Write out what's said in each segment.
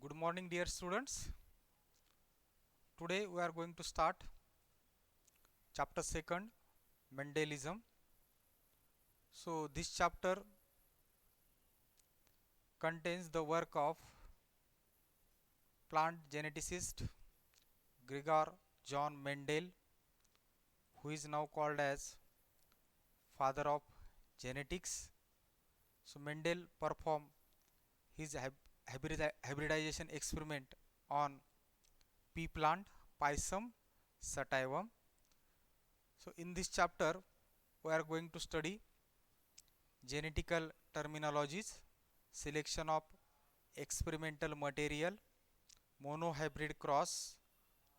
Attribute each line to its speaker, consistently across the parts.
Speaker 1: Good morning, dear students. Today we are going to start chapter 2nd, Mendelism. So this chapter contains the work of plant geneticist Gregor John Mendel, who is now called as father of genetics. So Mendel performed his hybridization experiment on pea plant Pisum sativum. So in this chapter we are going to study genetical terminologies, selection of experimental material, monohybrid cross,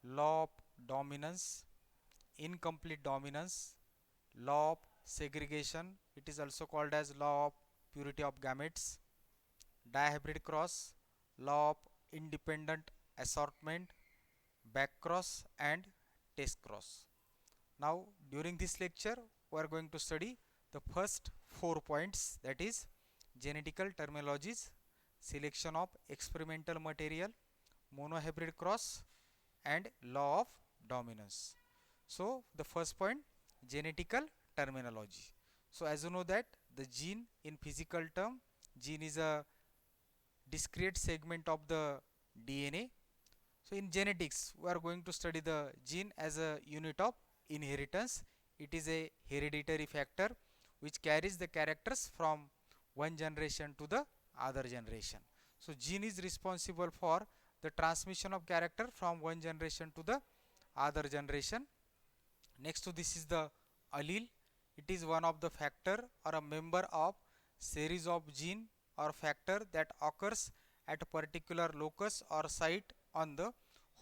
Speaker 1: law of dominance, incomplete dominance, law of segregation, it is also called as law of purity of gametes, dihybrid cross, law of independent assortment, backcross and test cross. Now during this lecture we are going to study the first 4 points, that is genetical terminologies, selection of experimental material, monohybrid cross and law of dominance. So the first point, genetical terminology. So as you know that the gene in physical term, gene is a discrete segment of the DNA. So in genetics, we are going to study the gene as a unit of inheritance. It is a hereditary factor which carries the characters from one generation to the other generation. So gene is responsible for the transmission of character from one generation to the other generation. Next to this is the allele. It is one of the factor or a member of series of gene or factor that occurs at a particular locus or site on the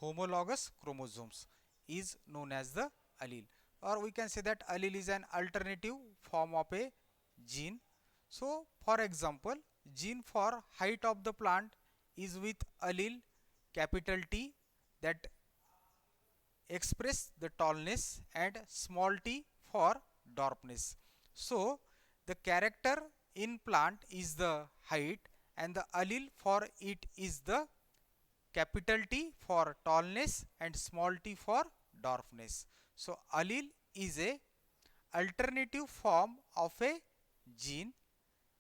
Speaker 1: homologous chromosomes is known as the allele, or we can say that allele is an alternative form of a gene. So for example, gene for height of the plant is with allele capital T that express the tallness and small t for dwarfness. So the character in plant is the height and the allele for it is the capital T for tallness and small t for dwarfness. So allele is a alternative form of a gene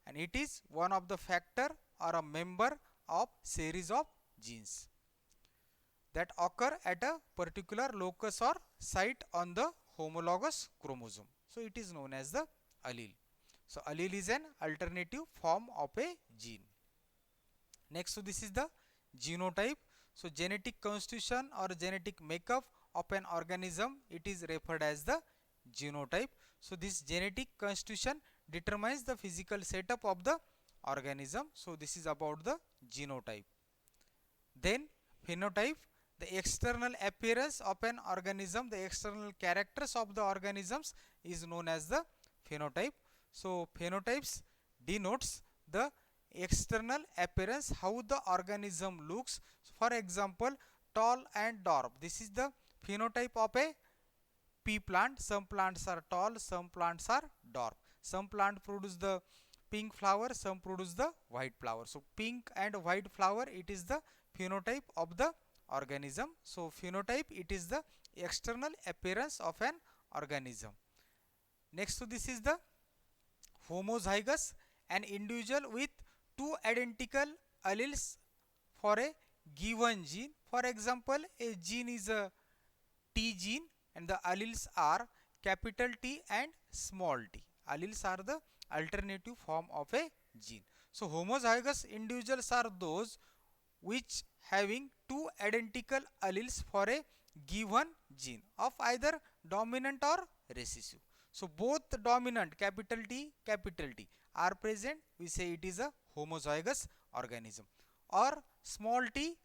Speaker 1: and it is one of the factor or a member of series of genes that occur at a particular locus or site on the homologous chromosome. So it is known as the allele. So allele is an alternative form of a gene. Next to this is the genotype. So genetic constitution or genetic makeup of an organism, it is referred as the genotype. So this genetic constitution determines the physical setup of the organism. So this is about the genotype. Then phenotype, the external appearance of an organism, the external characters of the organisms is known as the phenotype. So phenotypes denotes the external appearance, how the organism looks. So for example, tall and dwarf, this is the phenotype of a pea plant. Some plants are tall, some plants are dwarf. Some plant produce the pink flower, some produce the white flower. So pink and white flower, it is the phenotype of the organism. So phenotype, it is the external appearance of an organism. Next to this is the homozygous, an individual with two identical alleles for a given gene. For example, a gene is a T gene and the alleles are capital T and small t. Alleles are the alternative form of a gene. So homozygous individuals are those which having two identical alleles for a given gene of either dominant or recessive. So both dominant capital T are present, we say it is a homozygous organism, or small t,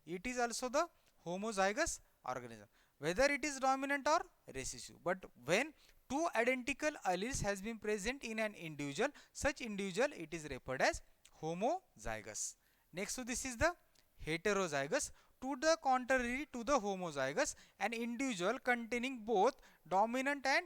Speaker 1: it is also the homozygous organism, whether it is dominant or recessive. But when two identical alleles has been present in an individual, such individual it is referred as homozygous. Next to this is the heterozygous. To the contrary to the homozygous, an individual containing both dominant and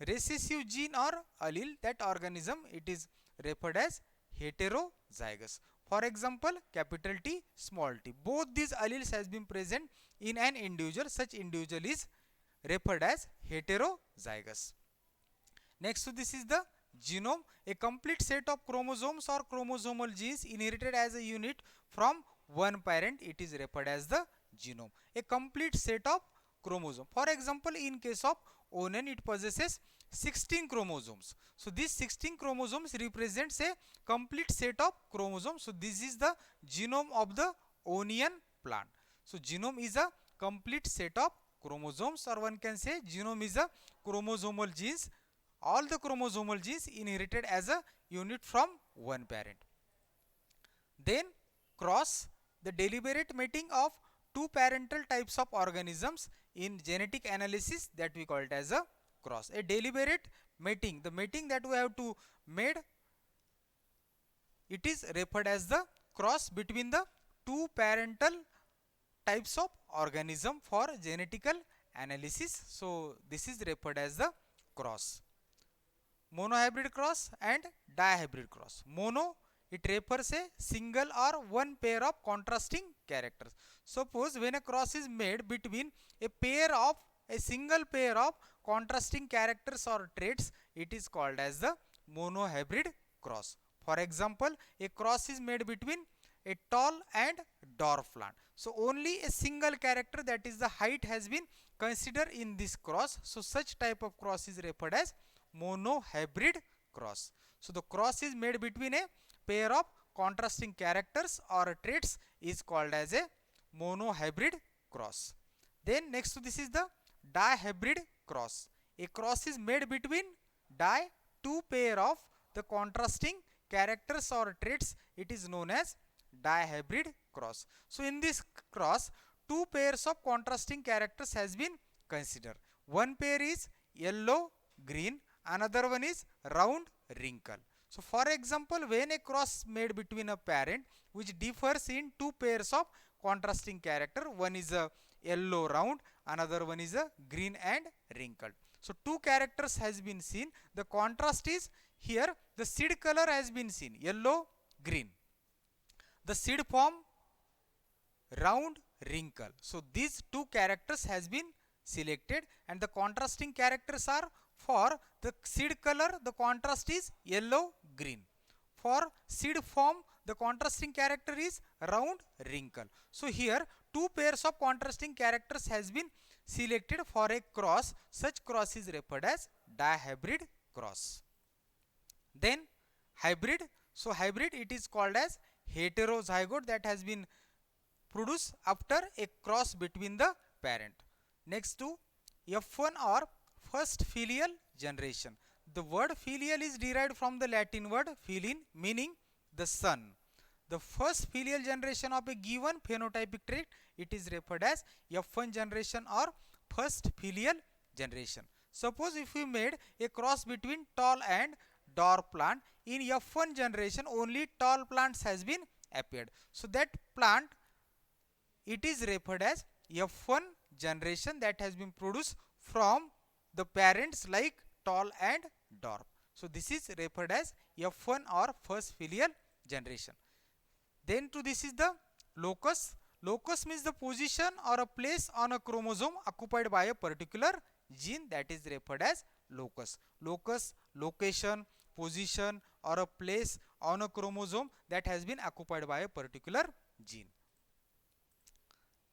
Speaker 1: recessive gene or allele, that organism it is referred as heterozygous. For example, capital T, small t. Both these alleles has been present in an individual. Such individual is referred as heterozygous. Next to this is the genome, a complete set of chromosomes or chromosomal genes inherited as a unit from one parent. It is referred as the genome. A complete set of chromosomes. For example, in case of onion, it possesses 16 chromosomes. So these 16 chromosomes represents a complete set of chromosomes. So this is the genome of the onion plant. So genome is a complete set of chromosomes, or one can say genome is a chromosomal genes, all the chromosomal genes inherited as a unit from one parent. Then cross, the deliberate mating of two parental types of organisms in genetic analysis, that we call it as a cross. A deliberate mating, the mating that we have to made, it is referred as the cross between the two parental types of organism for genetical analysis. So this is referred as the cross. Monohybrid cross and dihybrid cross. Mono, it refers a single or one pair of contrasting characters. Suppose when a cross is made between a single pair of contrasting characters or traits, it is called as the monohybrid cross. For example, a cross is made between a tall and dwarf plant. So only a single character, that is the height, has been considered in this cross. So such type of cross is referred as monohybrid cross. So the cross is made between a pair of contrasting characters or traits is called as a monohybrid cross. Then next to this is the dihybrid cross. A cross is made between two pair of the contrasting characters or traits. It is known as dihybrid cross. So in this cross, two pairs of contrasting characters has been considered. One pair is yellow green, another one is round wrinkle. So for example, when a cross made between a parent which differs in two pairs of contrasting character, one is a yellow round, another one is a green and wrinkled. So two characters has been seen. The contrast is here, the seed color has been seen, yellow green. The seed form round wrinkle. So these two characters has been selected, and the contrasting characters are, for the seed color the contrast is yellow green. For seed form the contrasting character is round wrinkle. So here two pairs of contrasting characters has been selected for a cross. Such cross is referred as dihybrid cross. Then hybrid. So hybrid, it is called as heterozygote, that has been produced after a cross between the parent. Next to F1 or first filial generation. The word filial is derived from the Latin word filin, meaning the son. The first filial generation of a given phenotypic trait, it is referred as F1 generation or first filial generation. Suppose if we made a cross between tall and dwarf plant, in F1 generation only tall plants has been appeared. So that plant, it is referred as F1 generation, that has been produced from the parents like tall and dwarf. So this is referred as F1 or first filial generation. Then to this is the locus. Locus means the position or a place on a chromosome occupied by a particular gene, that is referred as locus. Locus, location, position or a place on a chromosome that has been occupied by a particular gene.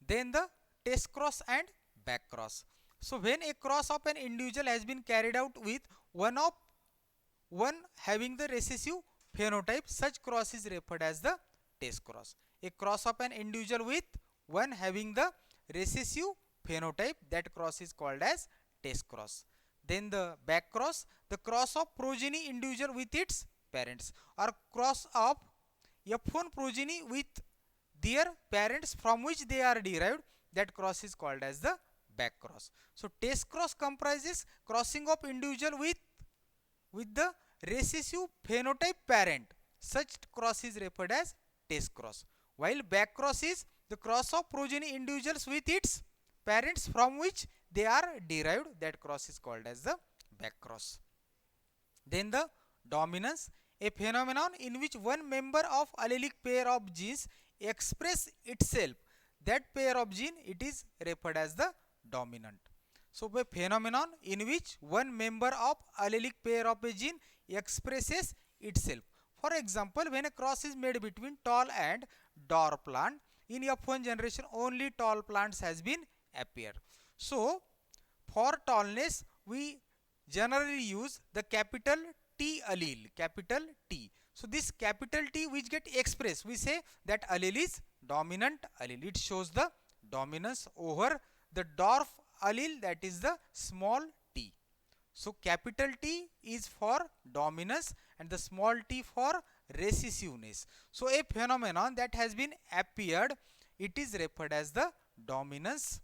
Speaker 1: Then the test cross and back cross. So when a cross of an individual has been carried out with one having the recessive phenotype, such cross is referred as the test cross. A cross of an individual with one having the recessive phenotype, that cross is called as test cross. Then the back cross, the cross of progeny individual with its parents, or cross of F1 progeny with their parents from which they are derived, that cross is called as the back cross. So test cross comprises crossing of individual with the recessive phenotype parent. Such cross is referred as test cross. While back cross is the cross of progeny individuals with its parents from which they are derived, that cross is called as the back cross. Then the dominance. a phenomenon in which one member of allelic pair of genes express itself. That pair of gene, it is referred as the dominant. So a phenomenon in which one member of allelic pair of a gene expresses itself. For example, when a cross is made between tall and dwarf plant, in F1 generation only tall plants has been appeared. So for tallness we generally use the capital T allele, capital T. So this capital T which get expressed, we say that allele is dominant allele. It shows the dominance over the dwarf allele, that is the small t. So capital T is for dominance and the small t for recessiveness. So a phenomenon that has been appeared, it is referred as the dominance.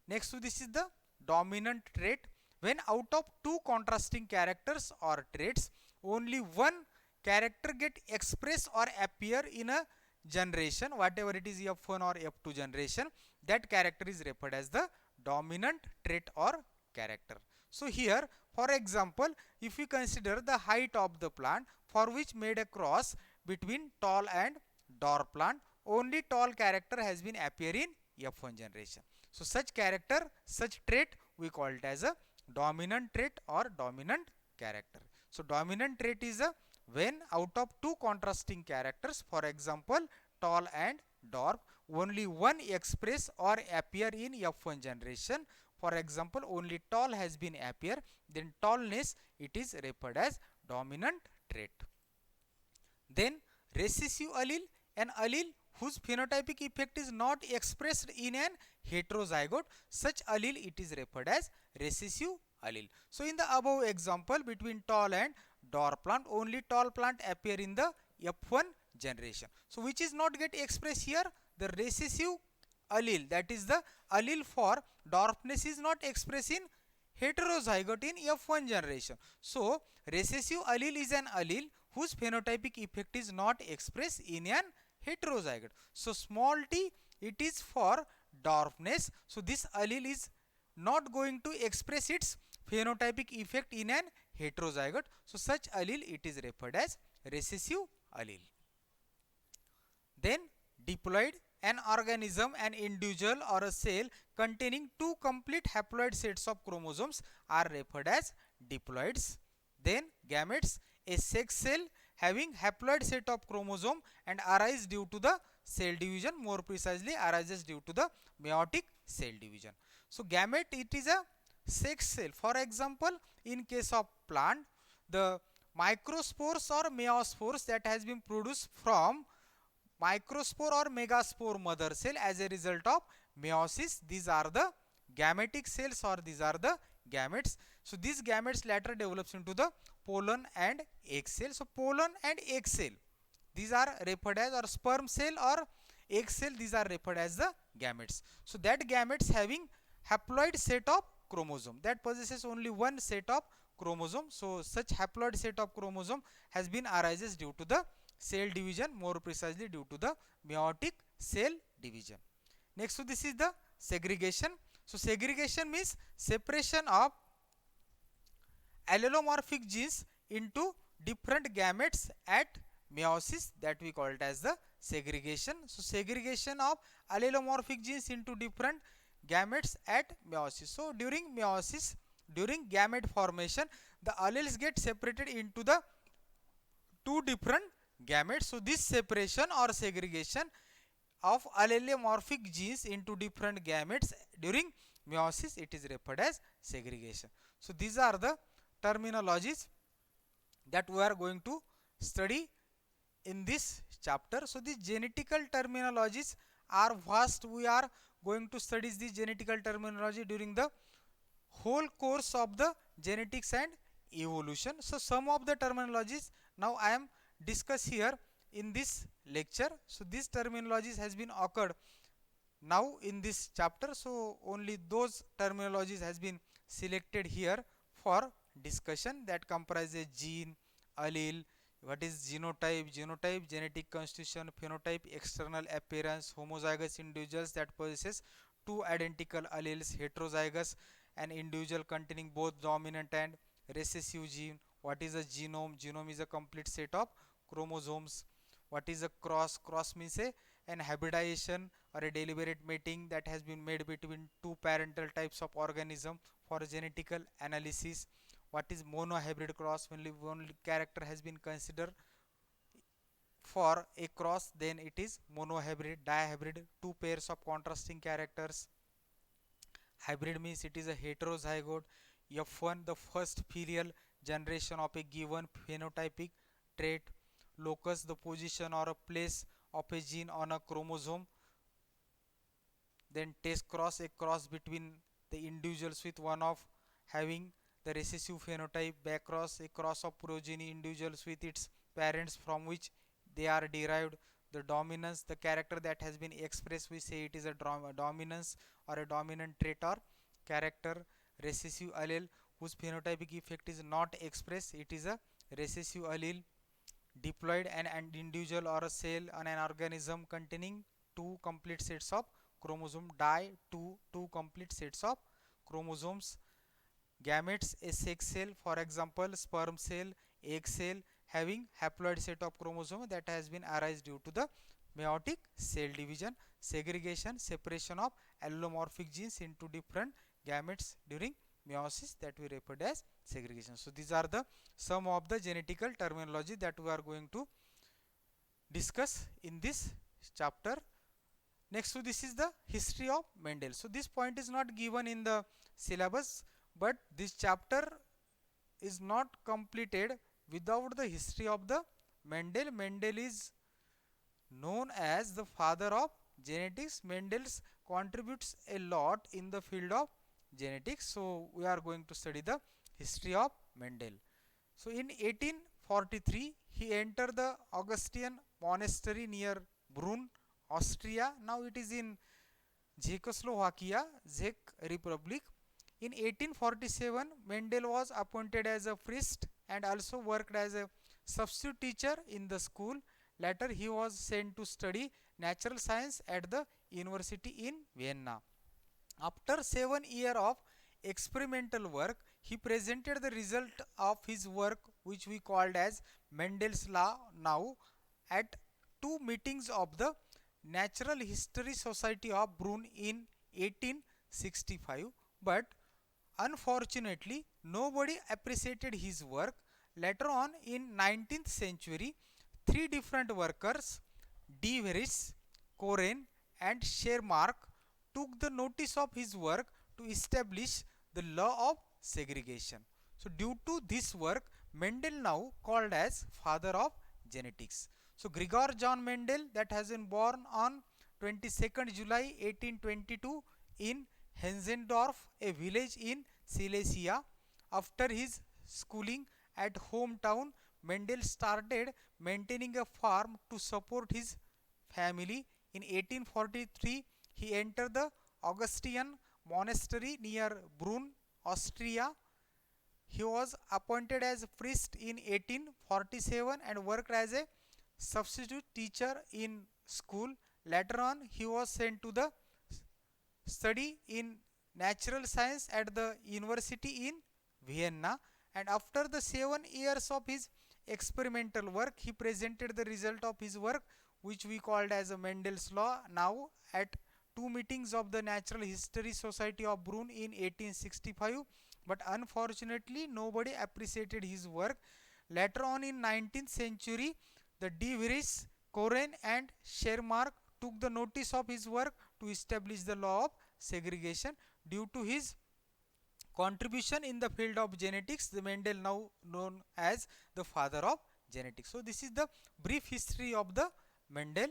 Speaker 1: Next to this is the dominant trait. When out of two contrasting characters or traits, only one character get expressed or appear in a generation, whatever it is F1 or F2 generation, that character is referred as the dominant trait or character. So here, for example, if we consider the height of the plant for which made a cross between tall and dwarf plant, only tall character has been appear in F1 generation. So such character, such trait, we call it as a dominant trait or dominant character. So dominant trait is a when out of two contrasting characters, for example tall and dwarf, only one express or appear in F1 generation. For example, only tall has been appear, then tallness, it is referred as dominant trait. Then recessive allele, an allele whose phenotypic effect is not expressed in an heterozygote, such allele it is referred as recessive allele. So in the above example between tall and dwarf plant, only tall plant appear in the F1 generation. So which is not get expressed here? The recessive allele, that is the allele for dwarfness is not expressed in heterozygote in F1 generation. So recessive allele is an allele whose phenotypic effect is not expressed in an heterozygote. So small t, it is for dwarfness. So this allele is not going to express its phenotypic effect in an heterozygote. So such allele it is referred as recessive allele. Then diploid, an organism, an individual or a cell containing two complete haploid sets of chromosomes are referred as diploids. Then gametes, a sex cell having haploid set of chromosome and arise due to the cell division, more precisely arises due to the meiotic cell division. So gamete, it is a sex cell. For example, in case of plant, the microspores or meiospores that has been produced from microspore or megaspore mother cell as a result of meiosis, these are the gametic cells or these are the gametes. So these gametes later develops into the pollen and egg cell. So pollen and egg cell, these are referred as, or sperm cell or egg cell, these are referred as the gametes. So that gametes having haploid set of chromosome, that possesses only one set of chromosome. So such haploid set of chromosome has been arises due to the cell division, more precisely due to the meiotic cell division. Next to this is the segregation. So segregation means separation of allelomorphic genes into different gametes at meiosis, that we call it as the segregation. So segregation of allelomorphic genes into different gametes at meiosis. So during meiosis, during gamete formation, the alleles get separated into the two different gametes. So this separation or segregation of allelomorphic genes into different gametes during meiosis, it is referred as segregation. So these are the terminologies that we are going to study in this chapter. So the genetical terminologies are vast. We are going to study the genetical terminology during the whole course of the genetics and evolution. So some of the terminologies now I am discuss here in this lecture. So these terminologies has been occurred now in this chapter. So only those terminologies has been selected here for discussion, that comprises gene, allele, what is genotype, genetic constitution, phenotype, external appearance, homozygous individuals that possesses two identical alleles, heterozygous, an individual containing both dominant and recessive gene. What is a genome? Genome is a complete set of chromosomes. What is a cross? Cross means an hybridization or a deliberate mating that has been made between two parental types of organism for genetical analysis. What is monohybrid cross? When only character has been considered for a cross, then it is monohybrid. Dihybrid, two pairs of contrasting characters. Hybrid means it is a heterozygote. F1, the first filial generation of a given phenotypic trait. Locus, the position or a place of a gene on a chromosome. Then test cross, a cross between the individuals with one of having the recessive phenotype. Back cross, a cross of progeny individuals with its parents from which they are derived. The dominance, the character that has been expressed, we say it is a dominance or a dominant trait or character. Recessive allele whose phenotypic effect is not expressed, it is a recessive allele. Diploid, an individual or a cell on an organism containing two complete sets of chromosome. Two complete sets of chromosomes. Gametes, a sex cell, for example sperm cell, egg cell, having haploid set of chromosome that has been arise due to the meiotic cell division. Segregation, separation of allelomorphic genes into different gametes during meiosis, that we referred as segregation. So these are the some of the genetical terminology that we are going to discuss in this chapter. Next, so this is the history of Mendel. So this point is not given in the syllabus, but this chapter is not completed without the history of the Mendel. Mendel is known as the father of genetics. Mendel contributes a lot in the field of genetics. So we are going to study the history of Mendel. So in 1843 he entered the Augustinian monastery near Brunn, Austria. Now it is in Czechoslovakia, Czech Republic. In 1847 Mendel was appointed as a priest and also worked as a substitute teacher in the school. Later he was sent to study natural science at the university in Vienna. After 7 years of experimental work, he presented the result of his work, which we called as Mendel's law now, at two meetings of the Natural History Society of Brunn in 1865. But unfortunately, nobody appreciated his work. Later on in 19th century, three different workers, De Vries, Koren and Schermark, took the notice of his work to establish the law of segregation. So due to this work, Mendel now called as father of genetics. So Gregor John Mendel, that has been born on 22nd July 1822 in Hensendorf, a village in Silesia. After his schooling at hometown, Mendel started maintaining a farm to support his family. In 1843, he entered the Augustinian monastery near Brunn, Austria. He was appointed as priest in 1847 and worked as a substitute teacher in school. Later on, he was sent to the study in natural science at the university in Vienna, and after the 7 years of his experimental work, he presented the result of his work, which we called as a Mendel's law now, at two meetings of the Natural History Society of Brunn in 1865. But unfortunately nobody appreciated his work. Later on in 19th century, the De Vries, Koren and Schermark took the notice of his work to establish the law of segregation. Due to his contribution in the field of genetics, the Mendel now known as the father of genetics. So this is the brief history of the Mendel.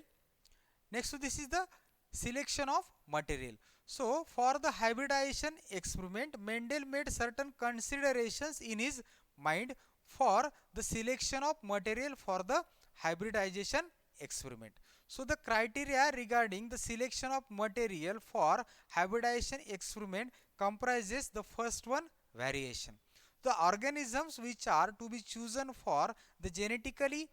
Speaker 1: Next, so this is the selection of material. So for the hybridization experiment, Mendel made certain considerations in his mind for the selection of material for the hybridization experiment. So the criteria regarding the selection of material for hybridization experiment comprises the first one, variation. The organisms which are to be chosen for the genetically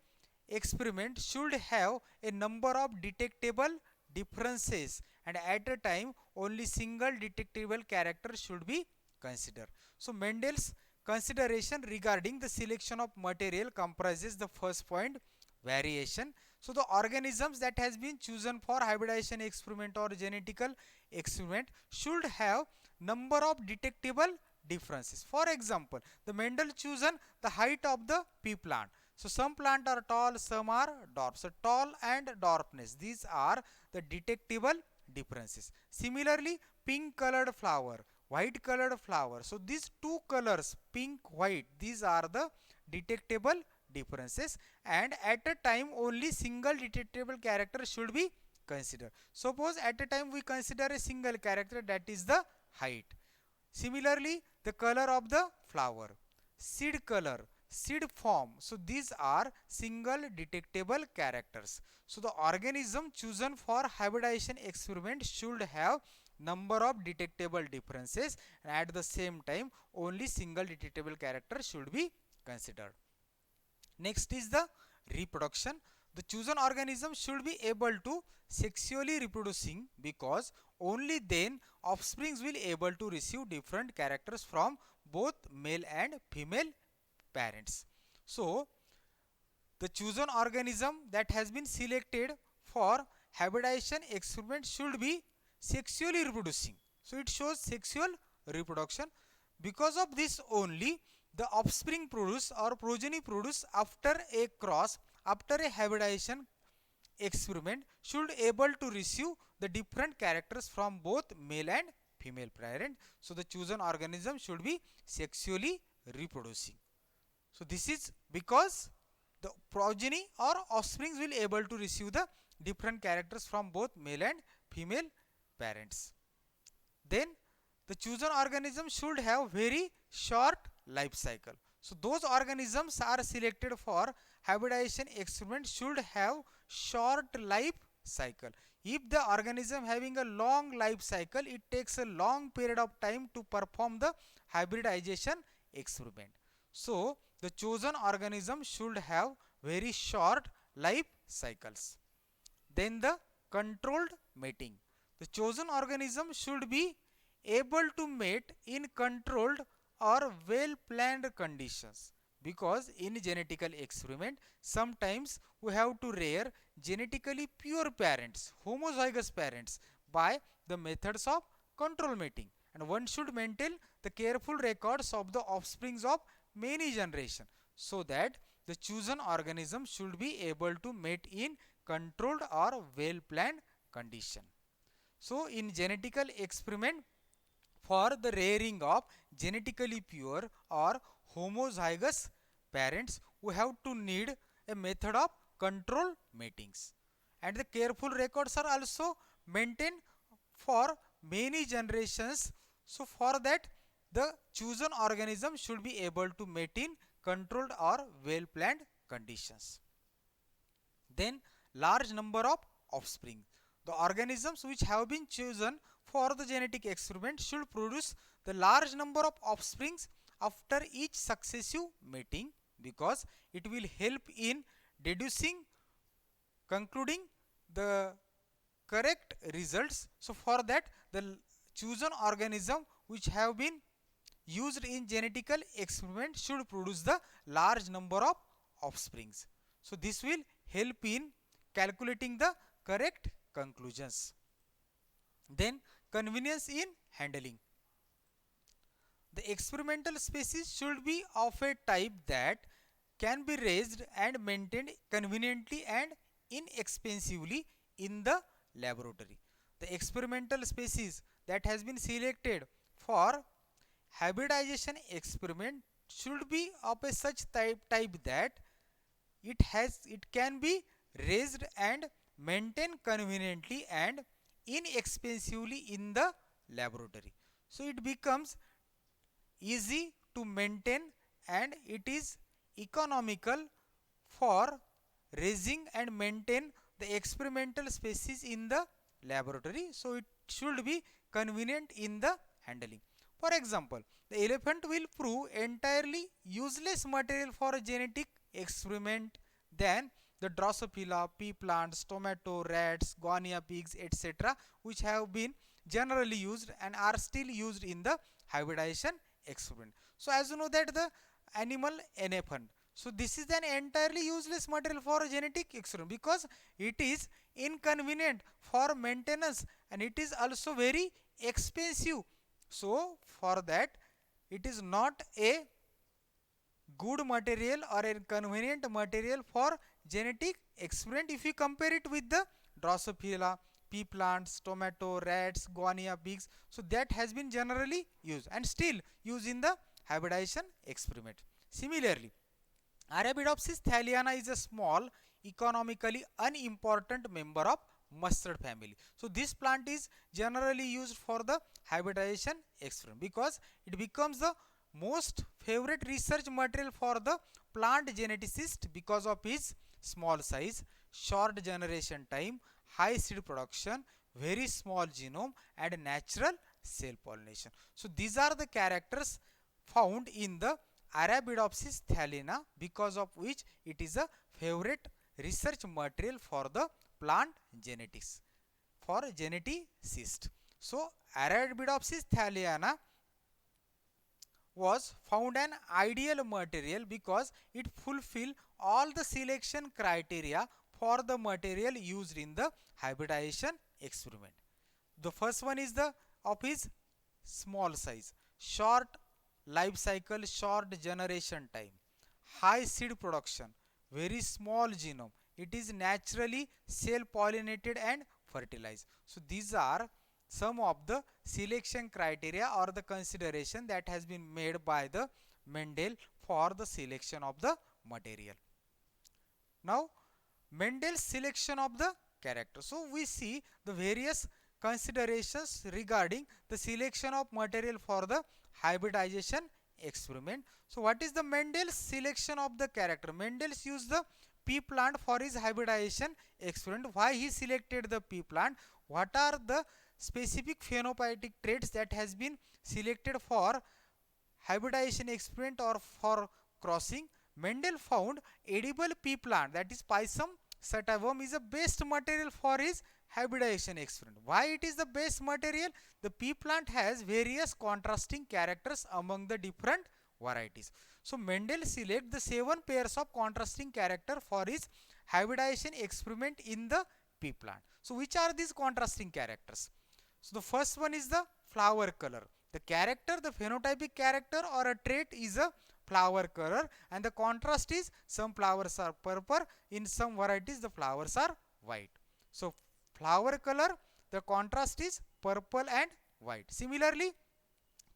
Speaker 1: experiment should have a number of detectable differences, and at a time only single detectable character should be considered. So Mendel's consideration regarding the selection of material comprises the first point, variation. So the organisms that has been chosen for hybridization experiment or genetical experiment should have number of detectable differences. For example, the Mendel chosen the height of the pea plant. So some plant are tall, some are dwarf. So tall and dwarfness, these are the detectable differences. Similarly, pink colored flower, white colored flower. So these two colors, pink, white, these are the detectable differences, and at a time only single detectable character should be considered. Suppose at a time we consider a single character, that is the height. Similarly, the color of the flower, seed color, seed form. So these are single detectable characters. So the organism chosen for hybridization experiment should have number of detectable differences, and at the same time only single detectable character should be considered. Next is the reproduction. The chosen organism should be able to sexually reproducing, because only then offsprings will able to receive different characters from both male and female parents. So the chosen organism that has been selected for hybridization experiment should be sexually reproducing. So it shows sexual reproduction. Because of this only the offspring produce or progeny produce after a cross, after a hybridization experiment, should able to receive the different characters from both male and female parent. So the chosen organism should be sexually reproducing. So this is because the progeny or offsprings will able to receive the different characters from both male and female parents. Then the chosen organism should have very short life cycle. So those organisms are selected for hybridization experiment should have short life cycle. If the organism having a long life cycle, it takes a long period of time to perform the hybridization experiment. So the chosen organism should have very short life cycles. Then the controlled mating. The chosen organism should be able to mate in controlled or well planned conditions, because in genetical experiment sometimes we have to rear genetically pure parents, homozygous parents, by the methods of control mating, and one should maintain the careful records of the offsprings of many generations, so that the chosen organism should be able to mate in controlled or well planned condition. So in genetical experiment, for the rearing of genetically pure or homozygous parents, we have to need a method of control matings, and the careful records are also maintained for many generations. So for that the chosen organism should be able to mate in controlled or well planned conditions. Then large number of offspring. The organisms which have been chosen for the genetic experiment should produce the large number of offsprings after each successive mating, because it will help in deducing, concluding the correct results. So for that the chosen organism which have been used in genetical experiment should produce the large number of offsprings. So this will help in calculating the correct conclusions. Then convenience in handling. The experimental species should be of a type that can be raised and maintained conveniently and inexpensively in the laboratory. The experimental species that has been selected for hybridization experiment should be of a such type that it can be raised and maintained conveniently and inexpensively in the laboratory. So it becomes easy to maintain, and it is economical for raising and maintain the experimental species in the laboratory. So it should be convenient in the handling. For example, the elephant will prove entirely useless material for a genetic experiment than the Drosophila, pea plants, tomato, rats, guinea pigs, etc., which have been generally used and are still used in the hybridization experiment. So as you know that the animal elephant, So this is an entirely useless material for genetic experiment because it is inconvenient for maintenance and it is also very expensive. So for that it is not a good material or a convenient material for genetic experiment if you compare it with the Drosophila, pea plants, tomato, rats, guinea pigs. So that has been generally used and still used in the hybridization experiment. Similarly, Arabidopsis thaliana is a small, economically unimportant member of mustard family. So this plant is generally used for the hybridization experiment because it becomes the most favorite research material for the plant geneticist because of its small size, short generation time, high seed production, very small genome and natural cell pollination. So these are the characters found in the Arabidopsis thaliana because of which it is a favorite research material for the plant genetics for geneticist. So Arabidopsis thaliana was found an ideal material because it fulfill all the selection criteria for the material used in the hybridization experiment. The first one is the of his small size, short life cycle, short generation time, high seed production, very small genome. It is naturally cell pollinated and fertilized. So these are some of the selection criteria or the consideration that has been made by the Mendel for the selection of the material. Now Mendel's selection of the character. So we see the various considerations regarding the selection of material for the hybridization experiment. So what is the Mendel's selection of the character? Mendel's used the pea plant for his hybridization experiment. Why he selected the pea plant? What are the specific phenotypic traits that has been selected for hybridization experiment or for crossing? Mendel found edible pea plant, that is Pisum sativum, is the best material for his hybridization experiment. Why it is the best material? The pea plant has various contrasting characters among the different varieties. So Mendel select the 7 pairs of contrasting character for his hybridization experiment in the pea plant. So which are these contrasting characters? So the first one is the flower color. The character, the phenotypic character or a trait is a flower color, and the contrast is some flowers are purple, in some varieties the flowers are white. So flower color, the contrast is purple and white. Similarly,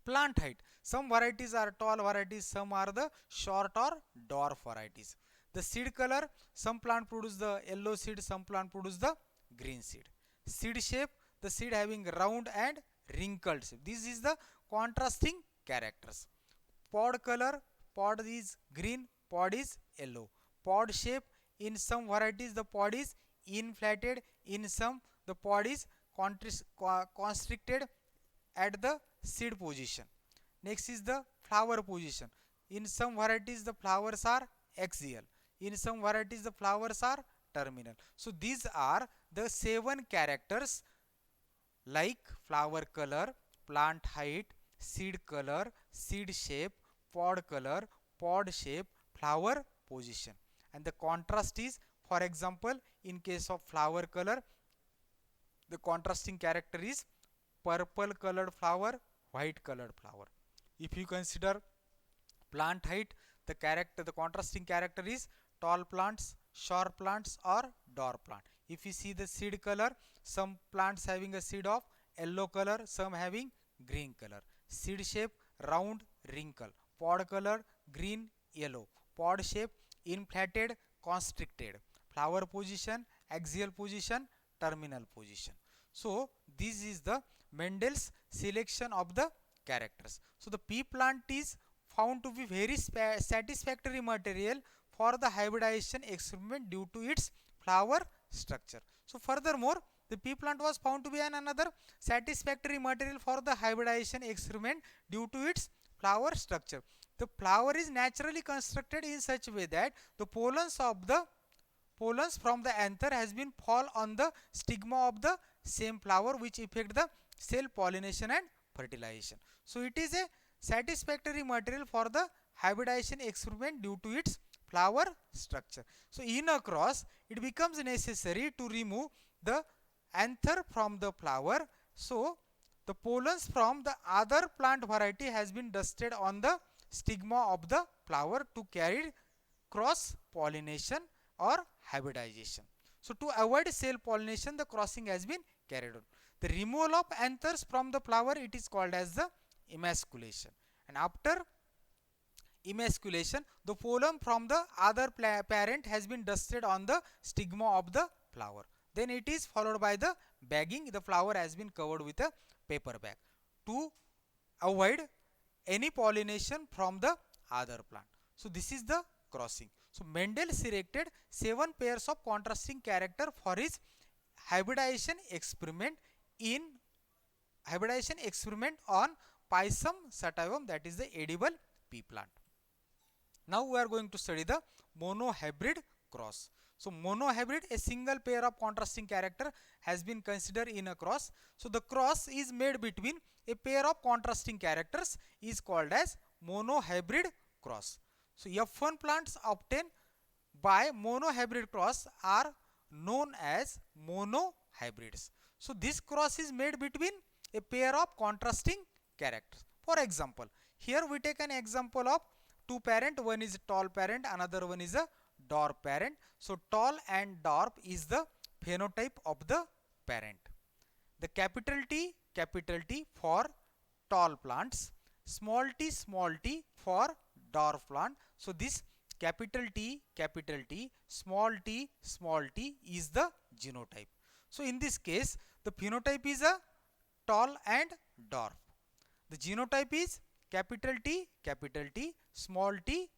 Speaker 1: plant height, some varieties are tall varieties, some are the short or dwarf varieties. The seed color, some plant produce the yellow seed, some plant produce the green seed. Seed shape, the seed having round and wrinkled shape. This is the contrasting characters. Pod color, pod is green, pod is yellow. Pod shape, in some varieties the pod is inflated, in some the pod is constricted at the seed position. Next is the flower position. In some varieties the flowers are axial, in some varieties the flowers are terminal. So these are the 7 characters like flower color, plant height, seed color, seed shape, pod color, pod shape, flower position. And the contrast is, for example, in case of flower color, the contrasting character is purple colored flower, white colored flower. If you consider plant height, the contrasting character is tall plants, short plants or dwarf plant. If you see the seed color, some plants having a seed of yellow color, some having green color. Seed shape round, wrinkle. Pod color green, yellow. Pod shape inflated, constricted. Flower position axial position, terminal position. So this is the Mendel's selection of the characters. So the pea plant is found to be very satisfactory material for the hybridization experiment due to its flower structure. So furthermore, the pea plant was found to be another satisfactory material for the hybridization experiment due to its flower structure. The flower is naturally constructed in such a way that the pollens from the anther has been fall on the stigma of the same flower, which effect the cell pollination and fertilization. So it is a satisfactory material for the hybridization experiment due to its flower structure. So in a cross, it becomes necessary to remove the anther from the flower. So the pollens from the other plant variety has been dusted on the stigma of the flower to carry cross pollination or hybridization. So to avoid self pollination, the crossing has been carried on. The removal of anthers from the flower, it is called as the emasculation. And after emasculation, the pollen from the other parent has been dusted on the stigma of the flower. Then it is followed by the bagging. The flower has been covered with a paper bag to avoid any pollination from the other plant. So this is the crossing. So Mendel selected 7 pairs of contrasting character for his hybridization experiment on Pisum sativum, that is the edible pea plant. Now we are going to study the monohybrid cross. So monohybrid, a single pair of contrasting character has been considered in a cross. So the cross is made between a pair of contrasting characters is called as monohybrid cross. So F1 plants obtained by monohybrid cross are known as monohybrids. So this cross is made between a pair of contrasting characters. For example, here we take an example of two parent, one is tall parent, another one is a dwarf parent. So tall and dwarf is the phenotype of the parent. The capital T for tall plants, small t for dwarf plant. So this capital T, small t is the genotype. So in this case, the phenotype is a tall and dwarf. The genotype is capital T, small t.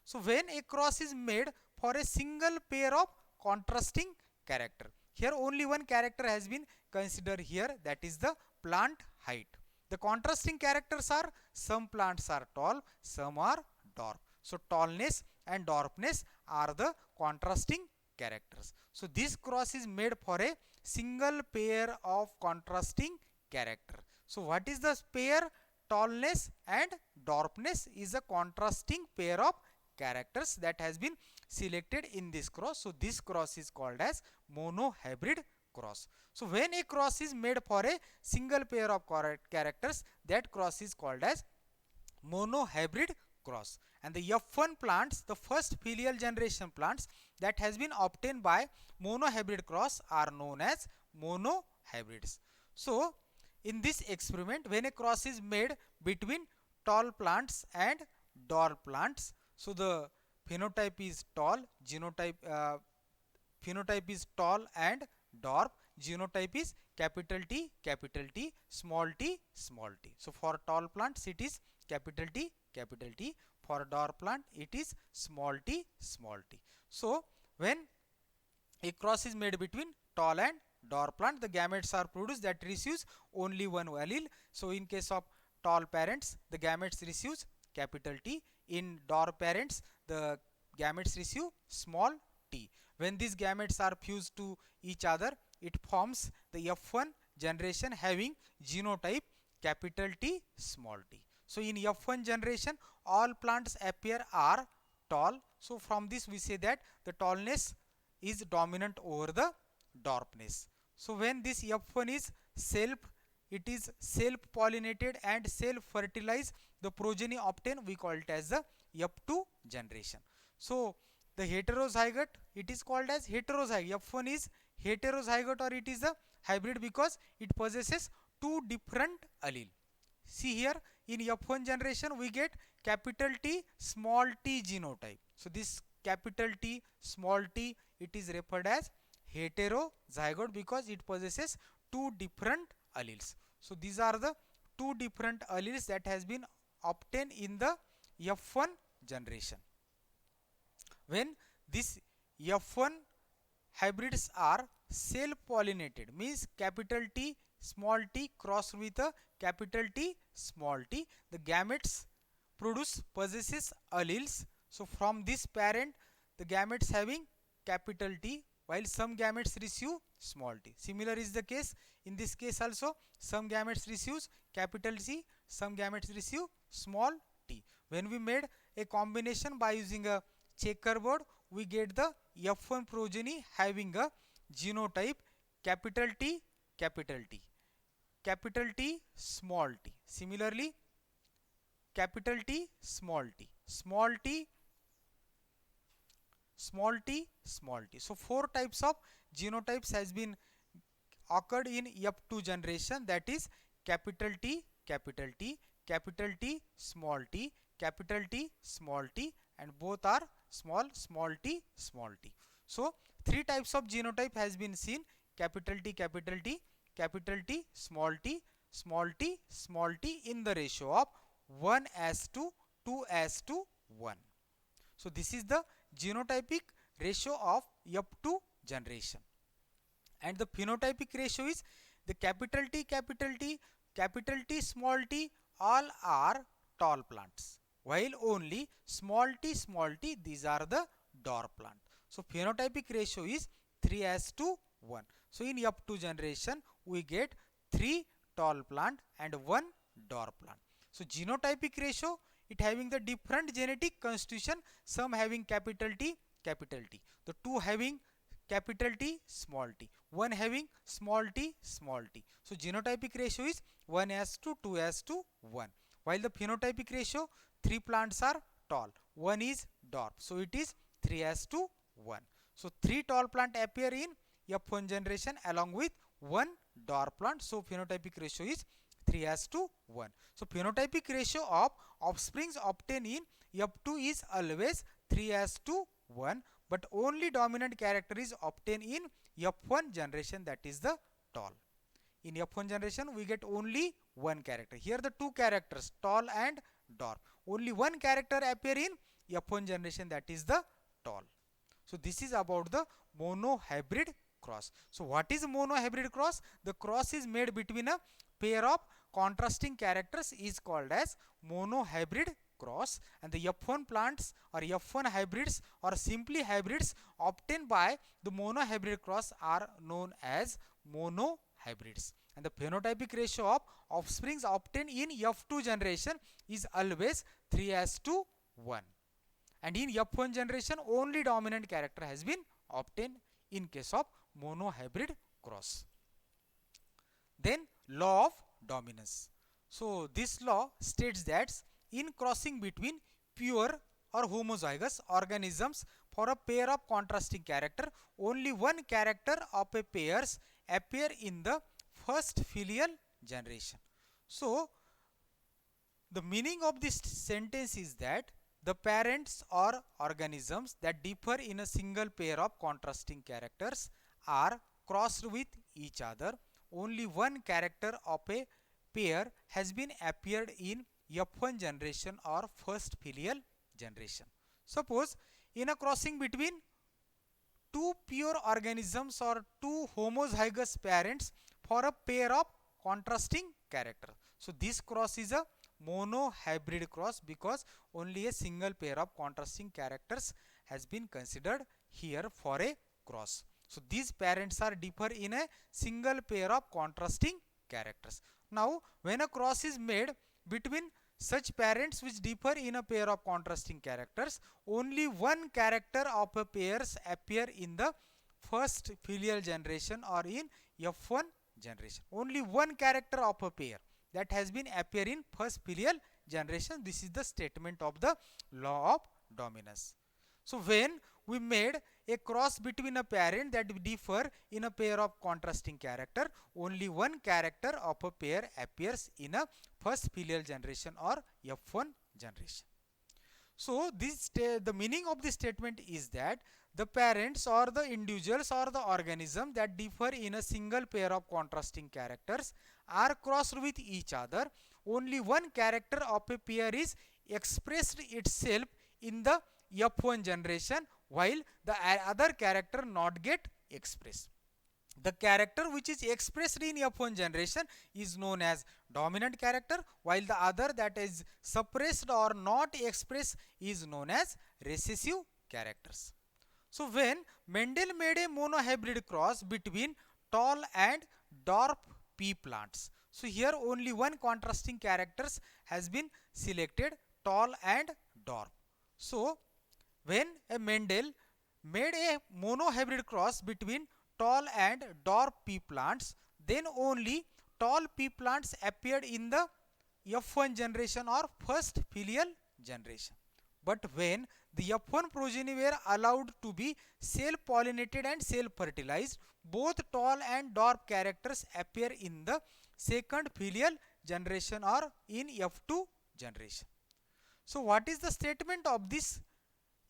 Speaker 1: So when a cross is made for a single pair of contrasting character, here only one character has been considered here, that is the plant height. The contrasting characters are, some plants are tall, some are dwarf. So tallness and dwarfness are the contrasting characters. So this cross is made for a single pair of contrasting character. So what is the pair? Tallness and dwarfness is a contrasting pair of characters that has been selected in this cross. So this cross is called as monohybrid cross. So when a cross is made for a single pair of characters, that cross is called as monohybrid cross. And the F1 plants, the first filial generation plants that has been obtained by monohybrid cross, are known as monohybrids. So in this experiment, when a cross is made between tall plants and dwarf plants, so the phenotype is tall, phenotype is tall and dwarf, genotype is capital T, small t. So for tall plants it is capital T, for dwarf plant it is small t. So when a cross is made between tall and dwarf plant, the gametes are produced that receives only one allele. So in case of tall parents, the gametes receives capital T. In dwarf parents, the gametes receive small t. When these gametes are fused to each other, it forms the F1 generation having genotype capital T, small t. So in F1 generation, all plants appear are tall. So from this we say that the tallness is dominant over the dwarfness. So when this F1 is it is self-pollinated and self-fertilize the progeny obtained, we call it as the F2 generation. So the heterozygote, it is called as heterozygote. F1 is heterozygote or it is a hybrid because it possesses two different allele. See here, in F1 generation we get capital T, small t genotype. So this capital T, small t, it is referred as heterozygote because it possesses two different alleles. So these are the two different alleles that has been obtained in the F1 generation. When this F1 hybrids are self-pollinated, means capital T, small t crossed with a capital T, small t, the gametes possesses alleles. So from this parent, the gametes having capital T, while some gametes receive small t. Similar is the case in this case also. Some gametes receives capital C, some gametes receive small t. When we made a combination by using a checkerboard, we get the F1 progeny having a genotype capital T, capital T, capital T, small t. Similarly, capital T, small t, small t, small t, small t. So four types of genotypes has been occurred in F2 generation, that is capital T, capital T, capital T, small t, capital T, small t, and both are small, small t, small t. So three types of genotype has been seen: capital T, capital T, capital T, small t, small t, small t, in the ratio of 1:2, 2:1. So this is the genotypic ratio of F2 generation. And the phenotypic ratio is the capital T, capital T, capital T, small t, all are tall plants, while only small t, these are the dwarf plant. So phenotypic ratio is 3:1. So in F2 generation we get 3 tall plant and 1 dwarf plant. So genotypic ratio, it having the different genetic constitution, some having capital T, capital T, the two having capital T, small t, one having small t, small t. So genotypic ratio is 1:2, 2:1, while the phenotypic ratio, 3 plants are tall, 1 is dwarf, so it is 3:1. So 3 tall plant appear in F1 generation along with 1 dwarf plant, so phenotypic ratio is 3:1. So phenotypic ratio of offsprings obtained in F2 is always 3:1, but only dominant character is obtained in F1 generation, that is the tall. In F1 generation we get only one character. Here the two characters, tall and dwarf. Only one character appear in F1 generation, that is the tall. So this is about the monohybrid cross. So what is monohybrid cross? The cross is made between a pair of contrasting characters is called as monohybrid cross, and the F1 plants or F1 hybrids or simply hybrids obtained by the monohybrid cross are known as monohybrids. And the phenotypic ratio of offsprings obtained in F2 generation is always 3:1. And in F1 generation only dominant character has been obtained in case of monohybrid cross. Then law of dominance. So this law states that in crossing between pure or homozygous organisms for a pair of contrasting character, only one character of a pairs appear in the first filial generation. So the meaning of this sentence is that the parents or organisms that differ in a single pair of contrasting characters are crossed with each other. Only one character of a pair has been appeared in F1 generation or first filial generation. Suppose in a crossing between two pure organisms or two homozygous parents for a pair of contrasting character. So this cross is a monohybrid cross because only a single pair of contrasting characters has been considered here for a cross. So these parents are differ in a single pair of contrasting characters. Now when a cross is made between such parents which differ in a pair of contrasting characters, only one character of a pairs appear in the first filial generation or in F1 generation. Only one character of a pair that has been appear in first filial generation. This is the statement of the law of dominance. So when we made a cross between a parent that differ in a pair of contrasting character, only one character of a pair appears in a first filial generation or F1 generation. So this the meaning of this statement is that the parents or the individuals or the organism that differ in a single pair of contrasting characters are crossed with each other. Only one character of a pair is expressed itself in the F1 generation, while the other character not get expressed. The character which is expressed in F1 generation is known as dominant character, while the other that is suppressed or not expressed is known as recessive characters. So when Mendel made a monohybrid cross between tall and dwarf pea plants, so here only one contrasting characters has been selected, tall and dwarf. So when a Mendel made a monohybrid cross between tall and dwarf pea plants, then only tall pea plants appeared in the F1 generation or first filial generation. But when the F1 progeny were allowed to be self-pollinated and self-fertilized, both tall and dwarf characters appear in the second filial generation or in F2 generation. So what is the statement of this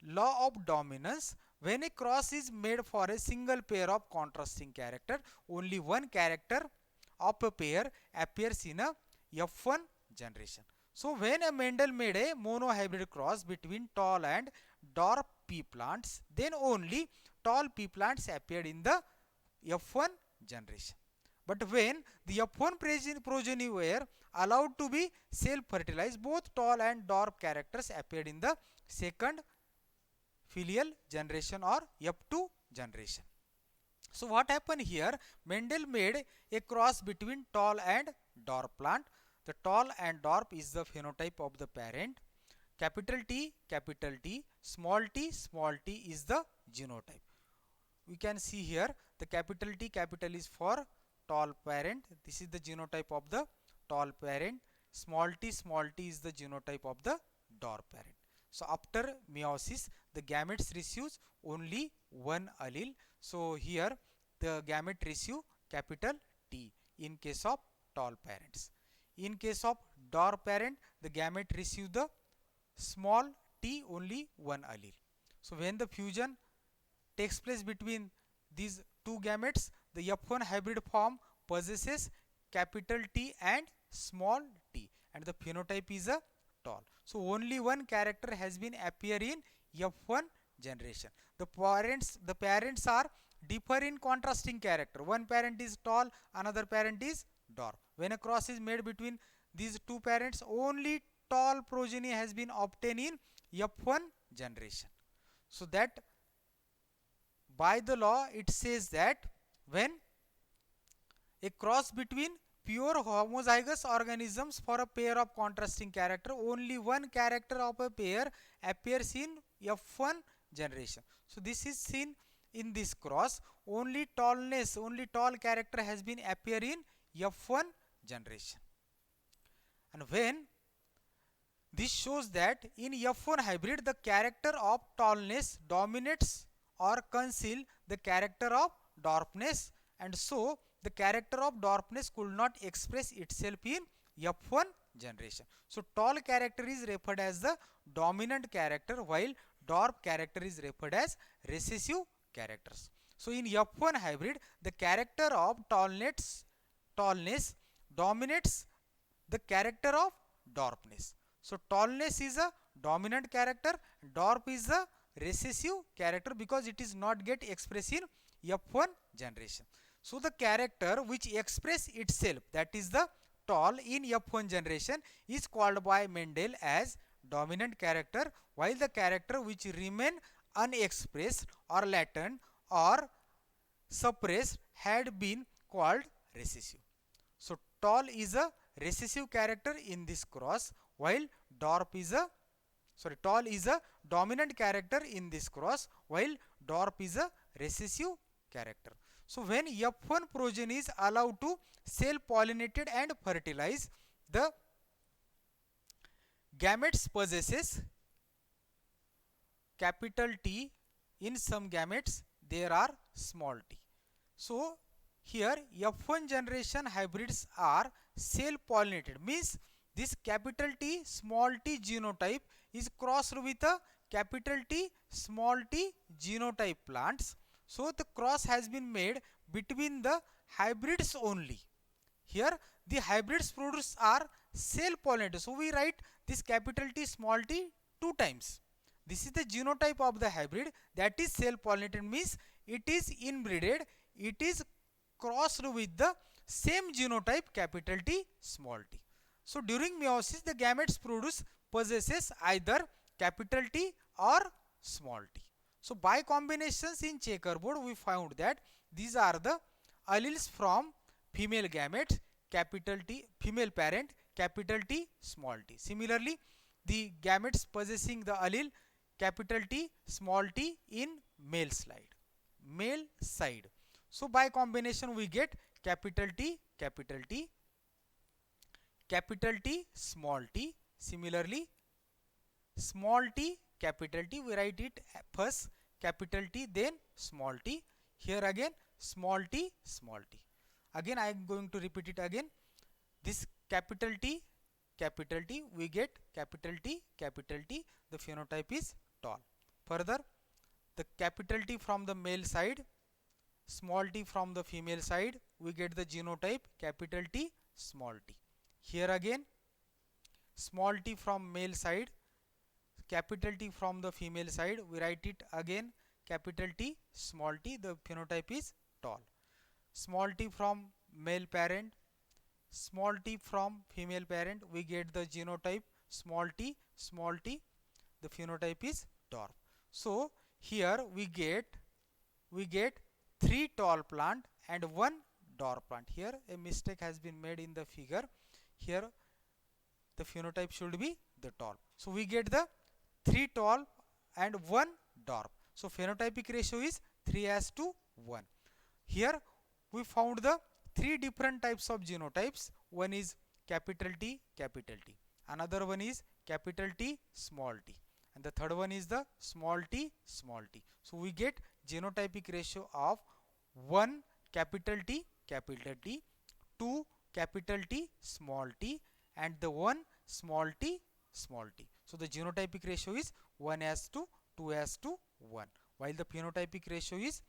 Speaker 1: law of dominance? When a cross is made for a single pair of contrasting character, only one character of a pair appears in a F1 generation. So when a Mendel made a monohybrid cross between tall and dwarf pea plants, then only tall pea plants appeared in the F1 generation. But when the F1 progeny were allowed to be self-fertilized, both tall and dwarf characters appeared in the second filial generation or F2 generation. So what happened here? Mendel made a cross between tall and dwarf plant. The tall and dwarf is the phenotype of the parent. Capital T, small t is the genotype. We can see here the capital T is for tall parent. This is the genotype of the tall parent. Small t is the genotype of the dwarf parent. So after meiosis, the gametes receives only one allele. So here the gamete receive capital T in case of tall parents. In case of dwarf parent, the gamete receive the small t, only one allele. So when the fusion takes place between these two gametes, the F1 hybrid form possesses capital T and small t, and the phenotype is a tall. So only one character has been appear in F1 generation. The parents are differ in contrasting character. One parent is tall, another parent is dwarf. When a cross is made between these two parents, only tall progeny has been obtained in F1 generation. So that by the law it says that when a cross between pure homozygous organisms for a pair of contrasting character, only one character of a pair appears in F1 generation. So this is seen in this cross. Only tall character has been appear in F1 generation. And when this shows that in F1 hybrid the character of tallness dominates or conceal the character of dwarfness, and so the character of dwarfness could not express itself in F1 generation. So tall character is referred as the dominant character, while dwarf character is referred as recessive characters. So in F1 hybrid, the character of tallness dominates the character of dwarfness. So tallness is a dominant character, dwarf is a recessive character because it is not get expressed in F1 generation. So the character which express itself, that is the tall in F1 generation, is called by Mendel as dominant character, while the character which remain unexpressed or latent or suppressed had been called recessive. So tall is a recessive character in this cross, while tall is a dominant character in this cross, while dwarf is a recessive character. So when F1 progeny is allowed to self-pollinated and fertilize, the gametes possesses capital T. In some gametes there are small t. So here F1 generation hybrids are self-pollinated, means this capital T small t genotype is crossed with a capital T small t genotype plants. So the cross has been made between the hybrids only. Here the hybrids produced are self-pollinated. So we write this capital T small t two times. This is the genotype of the hybrid, that is self-pollinated, means it is inbreeded, it is crossed with the same genotype capital T small t. So during meiosis the gametes possesses either capital T or small t. So by combinations in checkerboard we found that these are the alleles from female gamete, capital T, female parent, capital T small t. Similarly the gametes possessing the allele capital T, small t in male side. So by combination we get capital T, capital T, capital T, small t. Similarly, small t, capital T, we write it first capital T, then small t. Here again small t, small t. Again I am going to repeat it again. This capital T, we get capital T, capital T. The phenotype is tall. Further, the capital T from the male side, small t from the female side, we get the genotype capital T, small t. Here again, small t from male side, capital T from the female side, we write it again capital T, small t. The phenotype is tall. Small t from male parent, small t from female parent, we get the genotype small t, small t. The phenotype is dwarf. So here we get 3 tall plant and 1 dwarf plant. Here a mistake has been made in the figure. Here the phenotype should be the tall. So we get the 3 tall and 1 dwarf. So phenotypic ratio is 3:1. Here we found the 3 different types of genotypes. One is capital T, capital T. Another one is capital T, small t. And the third one is the small t, small t. So we get genotypic ratio of 1 capital T, capital T, 2 capital T, small t, and the 1 small t, small t. So the genotypic ratio is 1:2, 2:1, while the phenotypic ratio is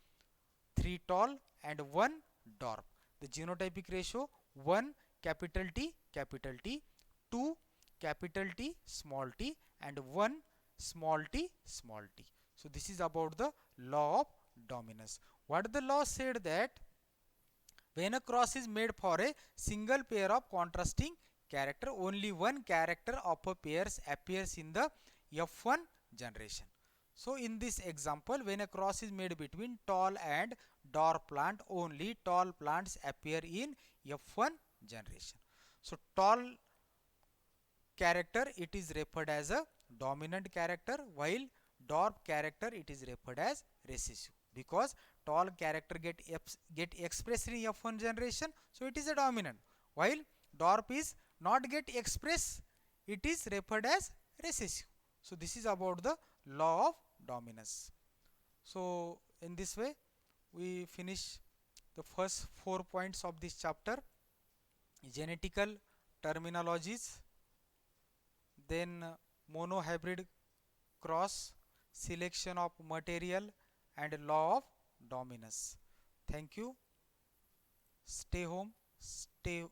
Speaker 1: 3 tall and 1 dwarf. The genotypic ratio 1 capital T, 2 capital T, small t, and 1 small t, small t. So this is about the law of dominance. What the law said that when a cross is made for a single pair of contrasting character, only one character of a pair appears in the F1 generation. So in this example, when a cross is made between tall and dwarf plant, only tall plants appear in F1 generation. So tall character, it is referred as a dominant character, while dwarf character, it is referred as recessive, because tall character get expressed in F1 generation, so it is a dominant, while dwarf is not get expressed, it is referred as recessive. So this is about the law of dominance. So in this way we finish the first 4 points of this chapter: genetical terminologies, then monohybrid cross, selection of material, and law of dominance. Thank you. Stay home, stay